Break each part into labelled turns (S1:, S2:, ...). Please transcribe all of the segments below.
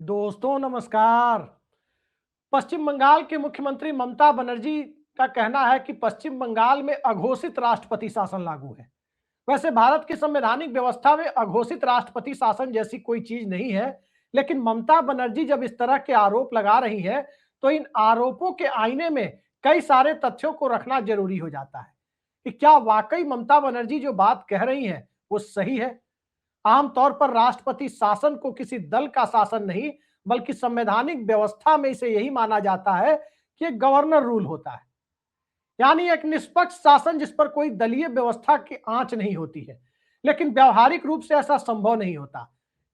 S1: दोस्तों नमस्कार। पश्चिम बंगाल की मुख्यमंत्री ममता बनर्जी का कहना है कि पश्चिम बंगाल में अघोषित राष्ट्रपति शासन लागू है। वैसे भारत की संवैधानिक व्यवस्था में अघोषित राष्ट्रपति शासन जैसी कोई चीज नहीं है, लेकिन ममता बनर्जी जब इस तरह के आरोप लगा रही है, तो इन आरोपों के आईने में कई सारे तथ्यों को रखना जरूरी हो जाता है कि क्या वाकई ममता बनर्जी जो बात कह रही है वो सही है। आमतौर पर राष्ट्रपति शासन को किसी दल का शासन नहीं, बल्कि संवैधानिक व्यवस्था में इसे यही माना जाता है कि एक गवर्नर रूल होता है, यानी एक निष्पक्ष शासन जिस पर कोई दलीय व्यवस्था की आंच नहीं होती है। लेकिन व्यवहारिक रूप से ऐसा संभव नहीं होता।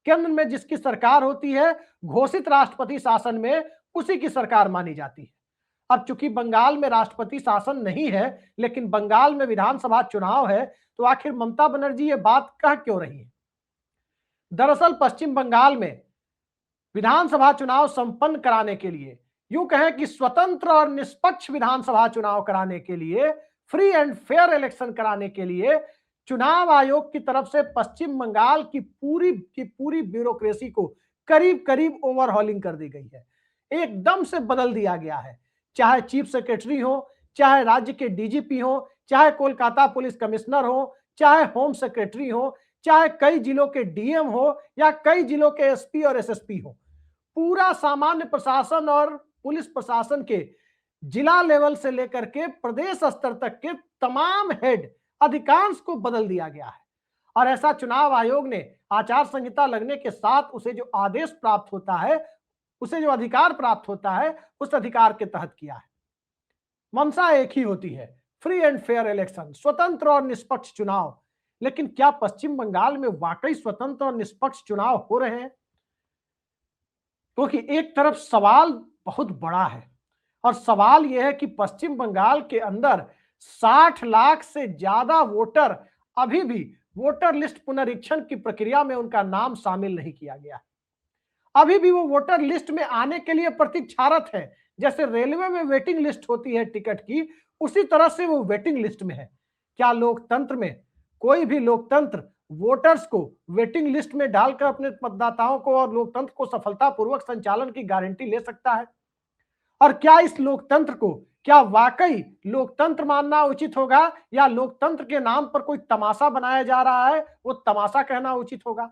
S1: केंद्र में जिसकी सरकार होती है, घोषित राष्ट्रपति शासन में उसी की सरकार मानी जाती है। अब चूंकि बंगाल में राष्ट्रपति शासन नहीं है, लेकिन बंगाल में विधानसभा चुनाव है, तो आखिर ममता बनर्जी ये बात कह क्यों रही है। दरअसल पश्चिम बंगाल में विधानसभा चुनाव संपन्न कराने के लिए, यूं कहें कि स्वतंत्र और निष्पक्ष विधानसभा चुनाव कराने के लिए, फ्री एंड फेयर इलेक्शन कराने के लिए चुनाव आयोग की तरफ से पश्चिम बंगाल की पूरी ब्यूरोक्रेसी को करीब करीब ओवरहॉलिंग कर दी गई है। एकदम से बदल दिया गया है। चाहे चीफ सेक्रेटरी हो, चाहे राज्य के डीजीपी हो, चाहे कोलकाता पुलिस कमिश्नर हो, चाहे होम सेक्रेटरी हो, चाहे कई जिलों के डीएम हो या कई जिलों के एसपी और एसएसपी हो, पूरा सामान्य प्रशासन और पुलिस प्रशासन के जिला लेवल से लेकर के प्रदेश स्तर तक के तमाम हेड अधिकांश को बदल दिया गया है। और ऐसा चुनाव आयोग ने आचार संहिता लगने के साथ उसे जो आदेश प्राप्त होता है, उसे जो अधिकार प्राप्त होता है, उस अधिकार के तहत किया है। मंशा एक ही होती है, फ्री एंड फेयर इलेक्शन, स्वतंत्र और निष्पक्ष चुनाव। लेकिन क्या पश्चिम बंगाल में वाकई स्वतंत्र और निष्पक्ष चुनाव हो रहे हैं? क्योंकि एक तरफ सवाल बहुत बड़ा है, और सवाल यह है कि पश्चिम बंगाल के अंदर 60 लाख से ज्यादा वोटर अभी भी वोटर लिस्ट पुनरीक्षण की प्रक्रिया में उनका नाम शामिल नहीं किया गया। अभी भी वो वोटर लिस्ट में आने के लिए प्रतीक्षारत है। जैसे रेलवे में वेटिंग लिस्ट होती है टिकट की, उसी तरह से वो वेटिंग लिस्ट में है। क्या लोकतंत्र में कोई भी लोकतंत्र वोटर्स को वेटिंग लिस्ट में डालकर अपने मतदाताओं को और लोकतंत्र को सफलतापूर्वक संचालन की गारंटी ले सकता है? और क्या इस लोकतंत्र को, क्या वाकई लोकतंत्र मानना उचित होगा, या लोकतंत्र के नाम पर कोई तमाशा बनाया जा रहा है, वो तमाशा कहना उचित होगा?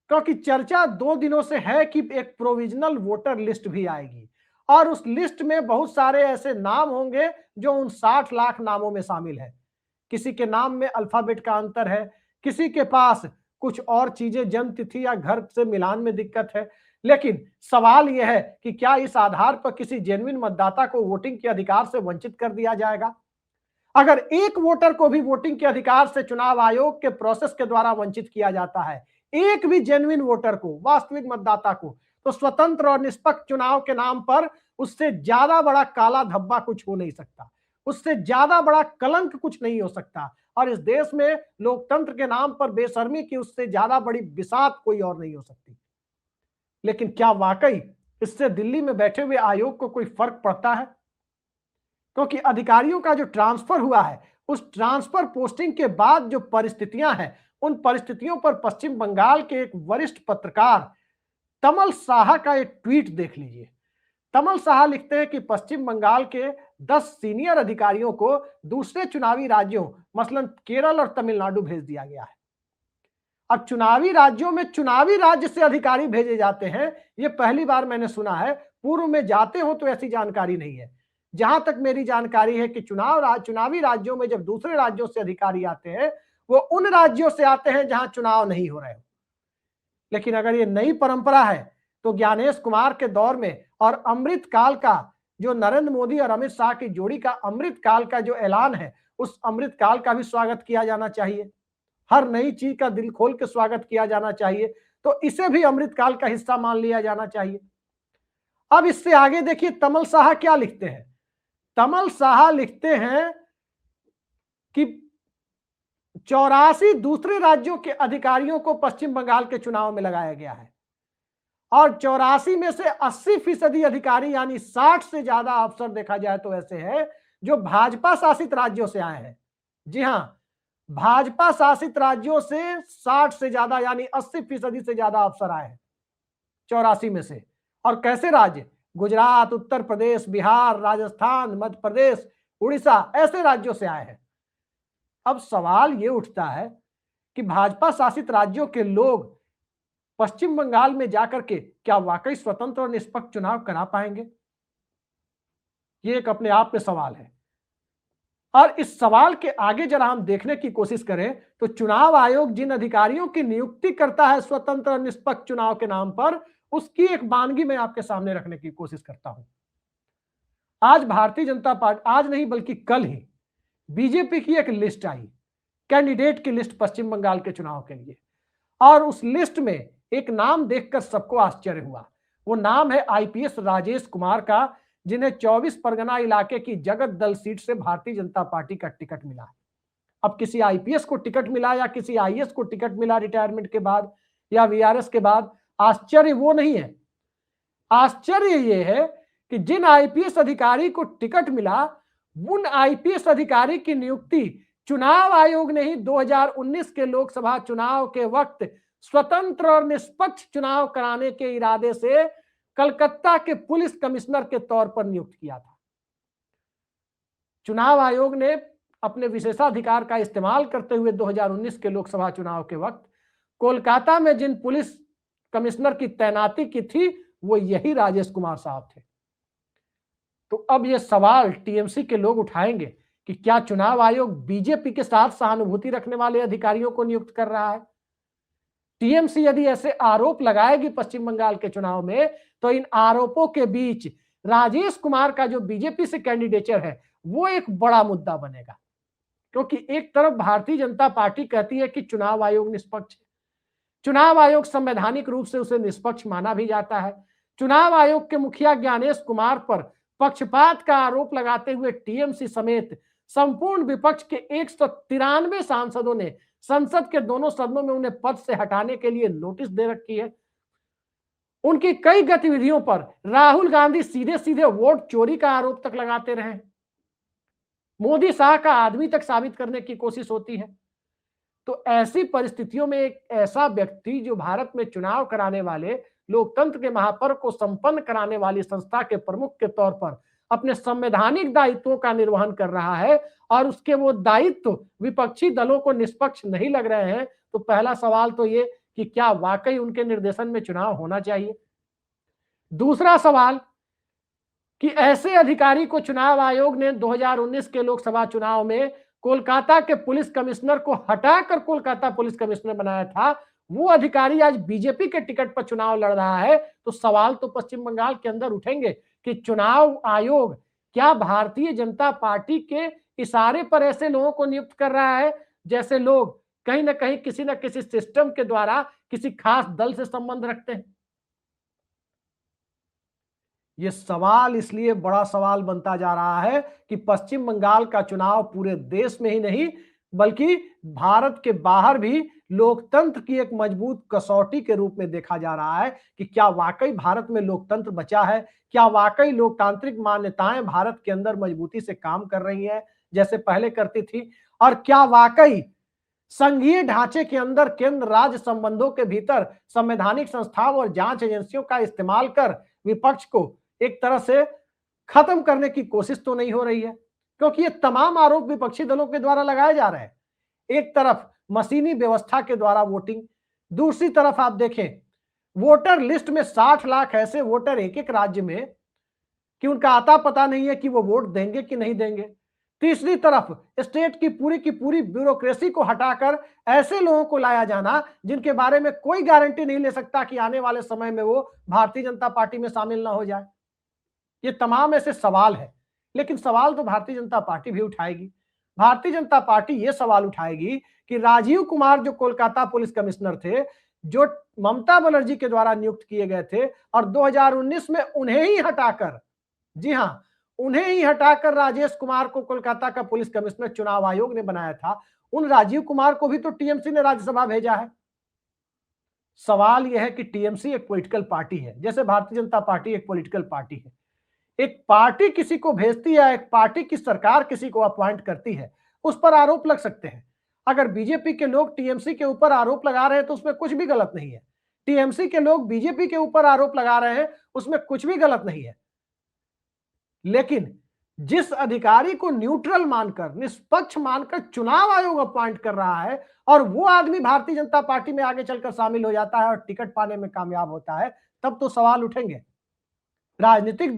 S1: क्योंकि चर्चा 2 दिनों से है कि एक प्रोविजनल वोटर लिस्ट भी आएगी, और उस लिस्ट में बहुत सारे ऐसे नाम होंगे जो उन 60 लाख नामों में शामिल है। किसी के नाम में अल्फाबेट का अंतर है, किसी के पास कुछ और चीजें, जन्म तिथि या घर से मिलान में दिक्कत है। लेकिन सवाल यह है कि क्या इस आधार पर किसी जेन्युइन मतदाता को वोटिंग के अधिकार से वंचित कर दिया जाएगा? अगर एक वोटर को भी वोटिंग के अधिकार से चुनाव आयोग के प्रोसेस के द्वारा वंचित किया जाता है, एक भी जेन्युइन वोटर को, वास्तविक मतदाता को, तो स्वतंत्र और निष्पक्ष चुनाव के नाम पर उससे ज्यादा बड़ा काला धब्बा कुछ हो नहीं सकता, उससे ज्यादा बड़ा कलंक कुछ नहीं हो सकता। और इस देश में लोकतंत्र के नाम पर बेशर्मी की उससे ज्यादा बड़ी बिसात कोई और नहीं हो सकती। लेकिन क्या वाकई इससे दिल्ली में बैठे हुए आयोग को कोई फर्क पड़ता है? क्योंकि अधिकारियों का जो ट्रांसफर हुआ है, उस ट्रांसफर पोस्टिंग के बाद जो परिस्थितियां हैं, उन परिस्थितियों पर पश्चिम बंगाल के एक वरिष्ठ पत्रकार तमल साहा का एक ट्वीट देख लीजिए। तमल साहा लिखते हैं कि पश्चिम बंगाल के 10 सीनियर अधिकारियों को दूसरे चुनावी राज्यों, मसलन केरल और तमिलनाडु भेज दिया गया है। अब चुनावी राज्यों में चुनावी राज्य से अधिकारी भेजे जाते हैं, यह पहली बार मैंने सुना है। पूर्व में जाते हो तो ऐसी जानकारी नहीं है। जहां तक मेरी जानकारी है कि चुनावी राज्यों में जब दूसरे राज्यों से अधिकारी आते हैं, वो उन राज्यों से आते हैं जहां चुनाव नहीं हो रहे हो। लेकिन अगर ये नई परंपरा है, तो ज्ञानेश कुमार के दौर में और अमृत काल का जो नरेंद्र मोदी और अमित शाह की जोड़ी का अमृत काल का जो ऐलान है, उस अमृत काल का भी स्वागत किया जाना चाहिए। हर नई चीज का दिल खोल के स्वागत किया जाना चाहिए, तो इसे भी अमृत काल का हिस्सा मान लिया जाना चाहिए। अब इससे आगे देखिए तमल साहा क्या लिखते हैं। तमल साहा लिखते हैं कि 84 दूसरे राज्यों के अधिकारियों को पश्चिम बंगाल के चुनाव में लगाया गया है, और 84 में से 80% अधिकारी, यानी 60 से ज्यादा अफसर देखा जाए तो ऐसे हैं जो भाजपा शासित राज्यों से आए हैं। जी हां, भाजपा शासित राज्यों से 60 से ज्यादा, यानी 80% से ज्यादा अफसर आए हैं। 84 में से। और कैसे राज्य? गुजरात, उत्तर प्रदेश, बिहार, राजस्थान, मध्य प्रदेश, उड़ीसा, ऐसे राज्यों से आए हैं। अब सवाल ये उठता है कि भाजपा शासित राज्यों के लोग पश्चिम बंगाल में जाकर के क्या वाकई स्वतंत्र और निष्पक्ष चुनाव करा पाएंगे? ये एक अपने आप में सवाल है। और इस सवाल के आगे जरा हम देखने की कोशिश करें तो चुनाव आयोग जिन अधिकारियों की नियुक्ति करता है स्वतंत्र और निष्पक्ष चुनाव के नाम पर, उसकी एक वानगी मैं आपके सामने रखने की कोशिश करता हूं। आज भारतीय जनता पार्टी, आज नहीं बल्कि कल ही बीजेपी की एक लिस्ट आई, कैंडिडेट की लिस्ट पश्चिम बंगाल के चुनाव के लिए, और उस लिस्ट में एक नाम देखकर सबको आश्चर्य हुआ। वो नाम है आईपीएस राजेश कुमार का, जिन्हें 24 परगना इलाके की जगत दल सीट से भारतीय जनता पार्टी का टिकट मिला। अब किसी आईपीएस को टिकट मिला या किसी आईएएस को टिकट मिला रिटायरमेंट के बाद या वीआरएस के बाद, आश्चर्य वो नहीं है। आश्चर्य ये है कि जिन आईपीएस अधिकारी को टिकट मिला, उन आईपीएस अधिकारी की नियुक्ति चुनाव आयोग ने ही 2019 के लोकसभा चुनाव के वक्त स्वतंत्र और निष्पक्ष चुनाव कराने के इरादे से कलकत्ता के पुलिस कमिश्नर के तौर पर नियुक्त किया था। चुनाव आयोग ने अपने विशेषाधिकार का इस्तेमाल करते हुए 2019 के लोकसभा चुनाव के वक्त कोलकाता में जिन पुलिस कमिश्नर की तैनाती की थी, वो यही राजेश कुमार साहब थे। तो अब ये सवाल टीएमसी के लोग उठाएंगे कि क्या चुनाव आयोग बीजेपी के साथ सहानुभूति रखने वाले अधिकारियों को नियुक्त कर रहा है? टीएमसी यदि ऐसे आरोप लगाएगी पश्चिम बंगाल के चुनाव में, तो इन आरोपों के बीच राजेश कुमार का जो बीजेपी से कैंडिडेचर है, वो एक बड़ा मुद्दा बनेगा। क्योंकि एक तरफ भारतीय जनता पार्टी कहती है कि चुनाव आयोग निष्पक्ष है, चुनाव आयोग संवैधानिक रूप से उसे निष्पक्ष माना भी जाता है। चुनाव आयोग के मुखिया ज्ञानेश कुमार पर पक्षपात का आरोप लगाते हुए टीएमसी समेत संपूर्ण विपक्ष के 193 सांसदों ने संसद के दोनों सदनों में उन्हें पद से हटाने के लिए नोटिस दे रखी है। उनकी कई गतिविधियों पर राहुल गांधी सीधे सीधे वोट चोरी का आरोप तक लगाते रहे। मोदी शाह का आदमी तक साबित करने की कोशिश होती है। तो ऐसी परिस्थितियों में एक ऐसा व्यक्ति जो भारत में चुनाव कराने वाले, लोकतंत्र के महापर्व को संपन्न कराने वाली संस्था के प्रमुख के तौर पर अपने संवैधानिक दायित्वों का निर्वहन कर रहा है, और उसके वो दायित्व विपक्षी दलों को निष्पक्ष नहीं लग रहे हैं, तो पहला सवाल तो ये कि क्या वाकई उनके निर्देशन में चुनाव होना चाहिए। दूसरा सवाल कि ऐसे अधिकारी को चुनाव आयोग ने 2019 के लोकसभा चुनाव में कोलकाता के पुलिस कमिश्नर को हटाकर कोलकाता पुलिस कमिश्नर बनाया था, वो अधिकारी आज बीजेपी के टिकट पर चुनाव लड़ रहा है। तो सवाल तो पश्चिम बंगाल के अंदर उठेंगे कि चुनाव आयोग क्या भारतीय जनता पार्टी के इशारे पर ऐसे लोगों को नियुक्त कर रहा है, जैसे लोग कहीं ना कहीं किसी न किसी सिस्टम के द्वारा किसी खास दल से संबंध रखते हैं। यह सवाल इसलिए बड़ा सवाल बनता जा रहा है कि पश्चिम बंगाल का चुनाव पूरे देश में ही नहीं बल्कि भारत के बाहर भी लोकतंत्र की एक मजबूत कसौटी के रूप में देखा जा रहा है कि क्या वाकई भारत में लोकतंत्र बचा है, क्या वाकई लोकतांत्रिक मान्यताएं भारत के अंदर मजबूती से काम कर रही हैं जैसे पहले करती थी, और क्या वाकई संघीय ढांचे के अंदर केंद्र राज्य संबंधों के भीतर संवैधानिक संस्थाओं और जांच एजेंसियों का इस्तेमाल कर विपक्ष को एक तरह से खत्म करने की कोशिश तो नहीं हो रही है। क्योंकि ये तमाम आरोप विपक्षी दलों के द्वारा लगाए जा रहे हैं। एक तरफ मशीनी व्यवस्था के द्वारा वोटिंग, दूसरी तरफ आप देखें वोटर लिस्ट में 60 लाख ऐसे वोटर एक एक राज्य में कि उनका आता पता नहीं है कि वो वोट देंगे कि नहीं देंगे। तीसरी तरफ स्टेट की पूरी ब्यूरोक्रेसी को हटाकर ऐसे लोगों को लाया जाना जिनके बारे में कोई गारंटी नहीं ले सकता कि आने वाले समय में वो भारतीय जनता पार्टी में शामिल ना हो जाए। ये तमाम ऐसे सवाल है, लेकिन सवाल तो भारतीय जनता पार्टी भी उठाएगी। भारतीय जनता पार्टी ये सवाल उठाएगी कि राजीव कुमार जो कोलकाता पुलिस कमिश्नर थे, जो ममता बनर्जी के द्वारा नियुक्त किए गए थे, और 2019 में उन्हें ही हटाकर, जी हां, उन्हें ही हटाकर राजेश कुमार को कोलकाता का पुलिस कमिश्नर चुनाव आयोग ने बनाया था। उन राजीव कुमार को भी तो टीएमसी ने राज्यसभा भेजा है। सवाल यह है कि टीएमसी एक पॉलिटिकल पार्टी है, जैसे भारतीय जनता पार्टी एक पॉलिटिकल पार्टी है। एक पार्टी किसी को भेजती है, एक पार्टी की सरकार किसी को अपॉइंट करती है, उस पर आरोप लग सकते हैं। अगर बीजेपी के लोग टीएमसी के ऊपर आरोप लगा रहे हैं तो उसमें कुछ भी गलत नहीं है, टीएमसी के लोग बीजेपी के ऊपर आरोप लगा रहे हैं, उसमें कुछ भी गलत नहीं है। लेकिन जिस अधिकारी को न्यूट्रल मानकर, निष्पक्ष मानकर चुनाव आयोग अपॉइंट कर रहा है और वो आदमी भारतीय जनता पार्टी में आगे चलकर शामिल हो जाता है और टिकट पाने में कामयाब होता है, तब तो सवाल उठेंगे। राजनीतिक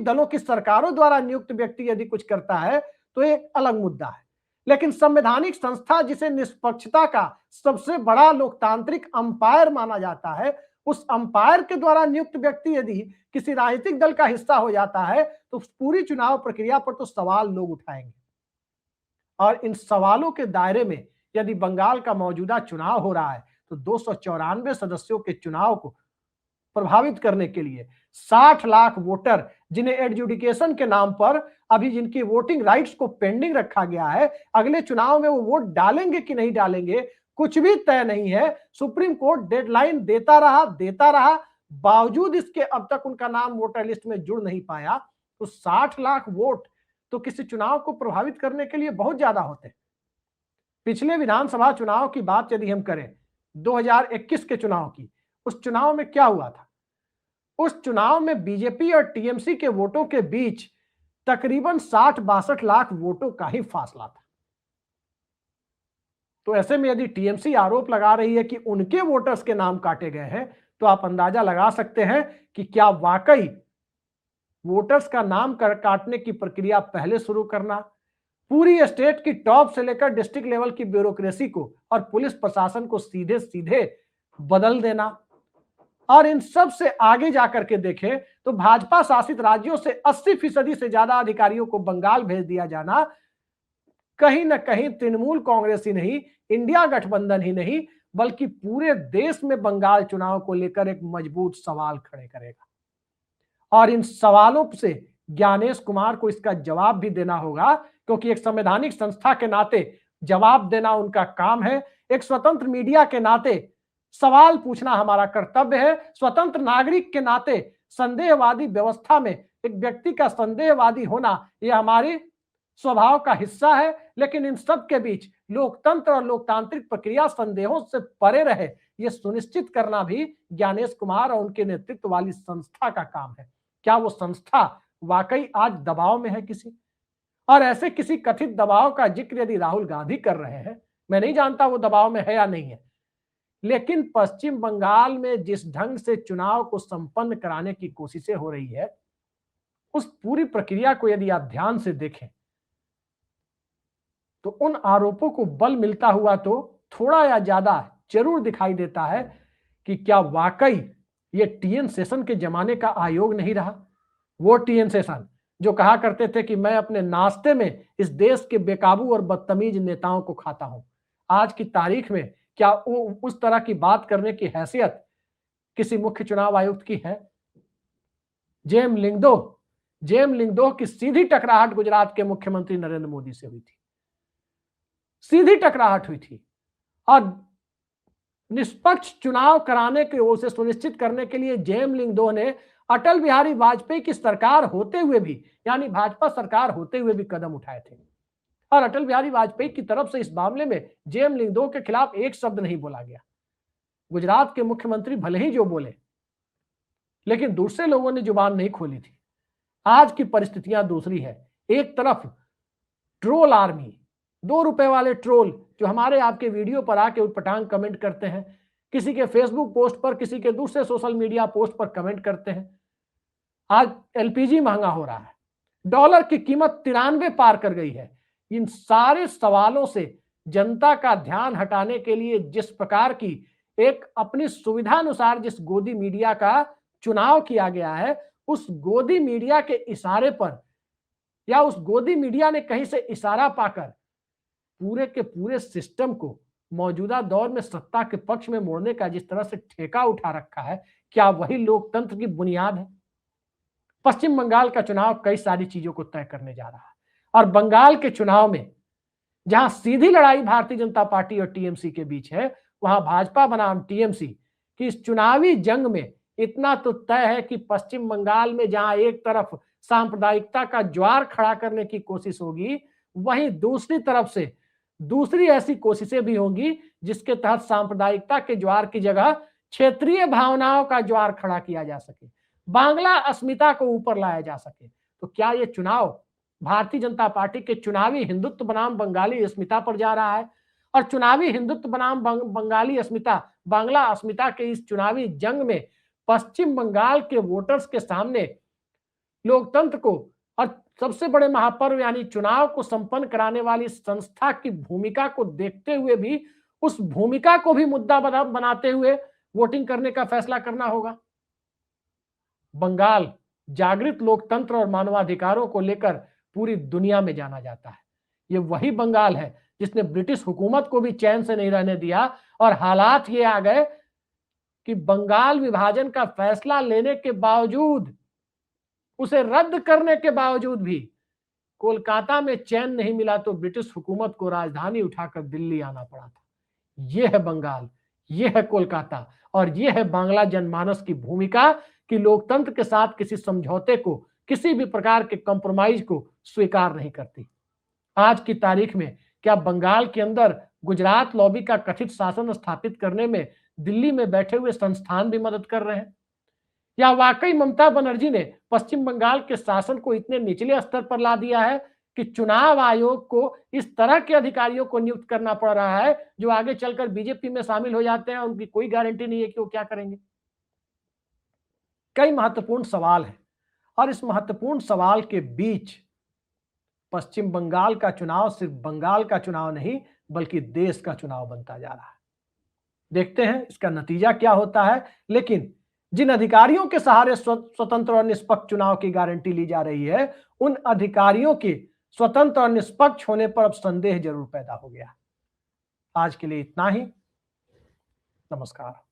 S1: दलों की सरकारों द्वारा नियुक्त व्यक्ति यदि कुछ करता है तो ये अलग मुद्दा है, लेकिन संवैधानिक संस्था जिसे निष्पक्षता का सबसे बड़ा लोकतांत्रिक अंपायर माना जाता है, उस अंपायर के द्वारा नियुक्त व्यक्ति यदि किसी राजनीतिक दल का हिस्सा हो जाता है तो पूरी चुनाव प्रक्रिया पर तो सवाल लोग उठाएंगे। और इन सवालों के दायरे में यदि बंगाल का मौजूदा चुनाव हो रहा है तो 294 सदस्यों के चुनाव को प्रभावित करने के लिए 60 लाख वोटर, जिन्हें एडजुडिकेशन के नाम पर अभी जिनकी वोटिंग राइट्स को पेंडिंग रखा गया है, अगले चुनाव में वो वोट डालेंगे कि नहीं डालेंगे कुछ भी तय नहीं है। सुप्रीम कोर्ट डेडलाइन देता रहा, बावजूद इसके अब तक उनका नाम वोटर लिस्ट में जुड़ नहीं पाया। तो 60 लाख वोट तो किसी चुनाव को प्रभावित करने के लिए बहुत ज्यादा होते हैं। पिछले विधानसभा चुनाव की बात यदि हम करें, 2021 के चुनाव की, उस चुनाव में क्या हुआ था? उस चुनाव में बीजेपी और टीएमसी के वोटों के बीच तकरीबन 60-62 लाख वोटों का ही फासला था। तो ऐसे में यदि टीएमसी आरोप लगा रही है कि उनके वोटर्स के नाम काटे गए हैं, तो आप अंदाजा लगा सकते हैं कि क्या वाकई वोटर्स का नाम काटने की प्रक्रिया पहले शुरू करना, पूरी स्टेट की टॉप से लेकर डिस्ट्रिक्ट लेवल की ब्यूरोक्रेसी को और पुलिस प्रशासन को सीधे सीधे बदल देना, और इन सब से आगे जाकर के देखें तो भाजपा शासित राज्यों से 80% से ज्यादा अधिकारियों को बंगाल भेज दिया जाना, कहीं ना कहीं तृणमूल कांग्रेस ही नहीं, इंडिया गठबंधन ही नहीं, बल्कि पूरे देश में बंगाल चुनाव को लेकर एक मजबूत सवाल खड़े करेगा। और इन सवालों से ज्ञानेश कुमार को इसका जवाब भी देना होगा, क्योंकि एक संवैधानिक संस्था के नाते जवाब देना उनका काम है। एक स्वतंत्र मीडिया के नाते सवाल पूछना हमारा कर्तव्य है। स्वतंत्र नागरिक के नाते संदेहवादी व्यवस्था में एक व्यक्ति का संदेहवादी होना यह हमारे स्वभाव का हिस्सा है, लेकिन इन सब के बीच लोकतंत्र और लोकतांत्रिक प्रक्रिया संदेहों से परे रहे, यह सुनिश्चित करना भी ज्ञानेश कुमार और उनके नेतृत्व वाली संस्था का काम है। क्या वो संस्था वाकई आज दबाव में है किसी? और ऐसे किसी कथित दबाव का जिक्र यदि राहुल गांधी कर रहे हैं, मैं नहीं जानता वो दबाव में है या नहीं है, लेकिन पश्चिम बंगाल में जिस ढंग से चुनाव को संपन्न कराने की कोशिशें हो रही है, उस पूरी प्रक्रिया को यदि आप ध्यान से देखें तो उन आरोपों को बल मिलता हुआ तो थोड़ा या ज्यादा जरूर दिखाई देता है कि क्या वाकई ये टीएन शेषन के जमाने का आयोग नहीं रहा। वो टीएन शेषन जो कहा करते थे कि मैं अपने नाश्ते में इस देश के बेकाबू और बदतमीज नेताओं को खाता हूं, आज की तारीख में क्या उस तरह की बात करने की हैसियत किसी मुख्य चुनाव आयुक्त की है? जेम लिंगदोह की सीधी टकराहट गुजरात के मुख्यमंत्री नरेंद्र मोदी से हुई थी, सीधी टकराहट हुई थी। और निष्पक्ष चुनाव कराने के ओर से सुनिश्चित करने के लिए जेम लिंगदोह ने अटल बिहारी वाजपेयी की सरकार होते हुए भी, यानी भाजपा सरकार होते हुए भी कदम उठाए थे। और अटल बिहारी वाजपेयी की तरफ से इस मामले में जेम लिंगदोह के खिलाफ एक शब्द नहीं बोला गया। गुजरात के मुख्यमंत्री भले ही जो बोले, लेकिन दूसरे लोगों ने जुबान नहीं खोली थी। आज की परिस्थितियां दूसरी है। एक तरफ ट्रोल आर्मी, 2 रुपए वाले ट्रोल जो हमारे आपके वीडियो पर आके उटपटांग कमेंट करते हैं, किसी के फेसबुक पोस्ट पर, किसी के दूसरे सोशल मीडिया पोस्ट पर कमेंट करते हैं। आज एलपीजी महंगा हो रहा है, डॉलर की कीमत 93 पार कर गई है। इन सारे सवालों से जनता का ध्यान हटाने के लिए जिस प्रकार की एक अपनी सुविधा अनुसार जिस गोदी मीडिया का चुनाव किया गया है, उस गोदी मीडिया के इशारे पर, या उस गोदी मीडिया ने कहीं से इशारा पाकर पूरे के पूरे सिस्टम को मौजूदा दौर में सत्ता के पक्ष में मोड़ने का जिस तरह से ठेका उठा रखा है, क्या वही लोकतंत्र की बुनियाद है? पश्चिम बंगाल का चुनाव कई सारी चीजों को तय करने जा रहा है, और बंगाल के चुनाव में जहां सीधी लड़ाई भारतीय जनता पार्टी और टीएमसी के बीच है, वहां भाजपा बनाम टीएमसी की इस चुनावी जंग में इतना तो तय है कि पश्चिम बंगाल में जहां एक तरफ सांप्रदायिकता का ज्वार खड़ा करने की कोशिश होगी, वहीं दूसरी तरफ से दूसरी ऐसी कोशिशें भी होंगी जिसके तहत सांप्रदायिकता के ज्वार की जगह क्षेत्रीय भावनाओं का ज्वार खड़ा किया जा सके, बांग्ला अस्मिता को ऊपर लाया जा सके। तो क्या ये चुनाव भारतीय जनता पार्टी के चुनावी हिंदुत्व बनाम बंगाली अस्मिता पर जा रहा है? और चुनावी हिंदुत्व बनाम बंगाली अस्मिता, बांग्ला अस्मिता के इस चुनावी जंग में पश्चिम बंगाल के वोटर्स के सामने लोकतंत्र को और सबसे बड़े महापर्व यानी चुनाव को संपन्न कराने वाली संस्था की भूमिका को देखते हुए भी उस भूमिका को भी मुद्दा बनाते हुए वोटिंग करने का फैसला करना होगा। बंगाल जागृत लोकतंत्र और मानवाधिकारों को लेकर पूरी दुनिया में जाना जाता है। ये वही बंगाल है जिसने ब्रिटिश हुकूमत को भी चैन से नहीं रहने दिया और हालात ये आ गए कि बंगाल विभाजन का फैसला लेने के बावजूद, उसे रद्द करने के बावजूद भी कोलकाता में चैन नहीं मिला तो ब्रिटिश हुकूमत को राजधानी उठाकर दिल्ली आना पड़ा था। यह है बंगाल, यह है कोलकाता और यह है बांग्ला जनमानस की भूमिका कि लोकतंत्र के साथ किसी समझौते को, किसी भी प्रकार के कंप्रोमाइज को स्वीकार नहीं करती। आज की तारीख में क्या बंगाल के अंदर गुजरात लॉबी का कथित शासन स्थापित करने में दिल्ली में बैठे हुए संस्थान भी मदद कर रहे हैं? या वाकई ममता बनर्जी ने पश्चिम बंगाल के शासन को इतने निचले स्तर पर ला दिया है कि चुनाव आयोग को इस तरह के अधिकारियों को नियुक्त करना पड़ रहा है जो आगे चलकर बीजेपी में शामिल हो जाते हैं, उनकी कोई गारंटी नहीं है कि वो क्या करेंगे। कई महत्वपूर्ण सवाल हैं और इस महत्वपूर्ण सवाल के बीच पश्चिम बंगाल का चुनाव सिर्फ बंगाल का चुनाव नहीं बल्कि देश का चुनाव बनता जा रहा है। देखते हैं इसका नतीजा क्या होता है, लेकिन जिन अधिकारियों के सहारे स्वतंत्र और निष्पक्ष चुनाव की गारंटी ली जा रही है, उन अधिकारियों के स्वतंत्र और निष्पक्ष होने पर अब संदेह जरूर पैदा हो गया। आज के लिए इतना ही। नमस्कार।